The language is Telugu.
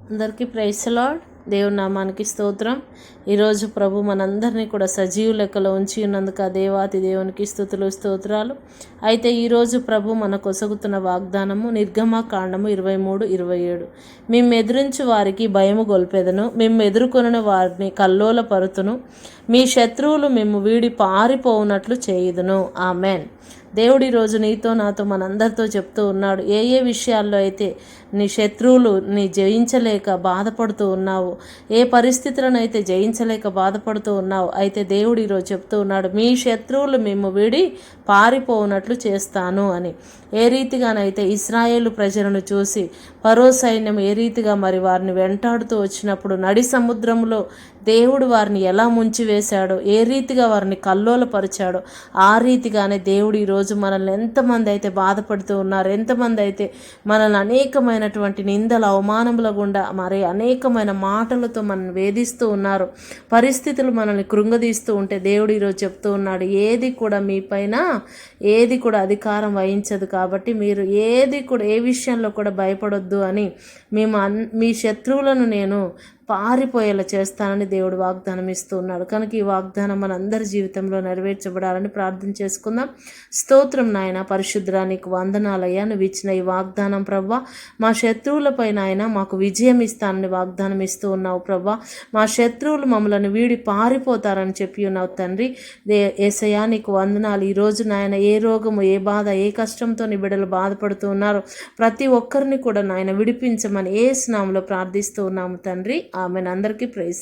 అందరికీ ప్రైజ్ ది లార్డ్. దేవుని నామానికి స్తోత్రం. ఈరోజు ప్రభు మనందరినీ కూడా సజీవ లెక్కలో ఉంచి ఉన్నందుకు ఆ దేవాతి దేవునికి స్తుతులు స్తోత్రాలు. అయితే ఈరోజు ప్రభు మన కొసగుతున్న వాగ్దానము నిర్గమకాండము 23:27. మేము ఎదురించు వారికి భయము గొల్పెదను, మేము ఎదుర్కొనిన వారిని కల్లోల పరుతును, మీ శత్రువులు మేము వీడి పారిపోవునట్లు చేయుదును. ఆమెన్. దేవుడు ఈరోజు నీతో నాతో మనందరితో చెప్తూ ఉన్నాడు. ఏ ఏ విషయాల్లో అయితే నీ శత్రువులు నీ జయించలేక బాధపడుతూ ఉన్నావు, ఏ పరిస్థితులను అయితే జయించలేక బాధపడుతూ ఉన్నావు, అయితే దేవుడు ఈరోజు చెప్తూ ఉన్నాడు, మీ శత్రువులు మేము వీడి పారిపోనట్లు చేస్తాను అని. ఏ రీతిగానైతే ఇశ్రాయేలు ప్రజలను చూసి ఫరో సైన్యం ఏ రీతిగా మరి వారిని వెంటాడుతూ వచ్చినప్పుడు నడి సముద్రంలో దేవుడు వారిని ఎలా ముంచివేశాడో, ఏ రీతిగా వారిని కల్లోలపరిచాడో, ఆ రీతిగానే దేవుడు ఈరోజు మనల్ని ఎంతమంది అయితే బాధపడుతూ ఉన్నారు, ఎంతమంది అయితే మనల్ని అనేకమైనటువంటి నిందల అవమానముల గుండా మరి అనేకమైన మాటలతో మనల్ని వేధిస్తూ ఉన్నారు, పరిస్థితులు మనల్ని కృంగదీస్తూ ఉంటే దేవుడు ఈరోజు చెప్తూ ఉన్నాడు, ఏది కూడా మీ పైన ఏది కూడా అధికారం వహించదు, కాబట్టి మీరు ఏది కూడా ఏ విషయంలో కూడా భయపడొద్దు అని, మీ శత్రువులను నేను పారిపోయేలా చేస్తానని దేవుడు వాగ్దానం ఇస్తూ ఉన్నాడు. కనుక ఈ వాగ్దానం మనందరి జీవితంలో నెరవేర్చబడాలని ప్రార్థన చేసుకుందాం. స్తోత్రం నాయన, పరిశుద్ధుడా, నీకు వందనాలయ్యా. నువ్వు ఇచ్చిన ఈ వాగ్దానం ప్రవ్వా, మా శత్రువులపై నాయన మాకు విజయం ఇస్తానని వాగ్దానం ఇస్తూ ఉన్నావు ప్రవ్వా. మా శత్రువులు మమ్మల్ని వీడి పారిపోతారని చెప్పి ఉన్నావు తండ్రి. యేసయ్యా నీకు వందనాలు. ఈరోజు నాయన ఏ రోగము, ఏ బాధ, ఏ కష్టంతో నీ బిడ్డలు బాధపడుతూ ఉన్నారు, ప్రతి ఒక్కరిని కూడా నాయన విడిపించమని యేసు నామములో ప్రార్థిస్తూ ఉన్నాము తండ్రి. ఆమెన్. అందరికీ ప్రైజ్.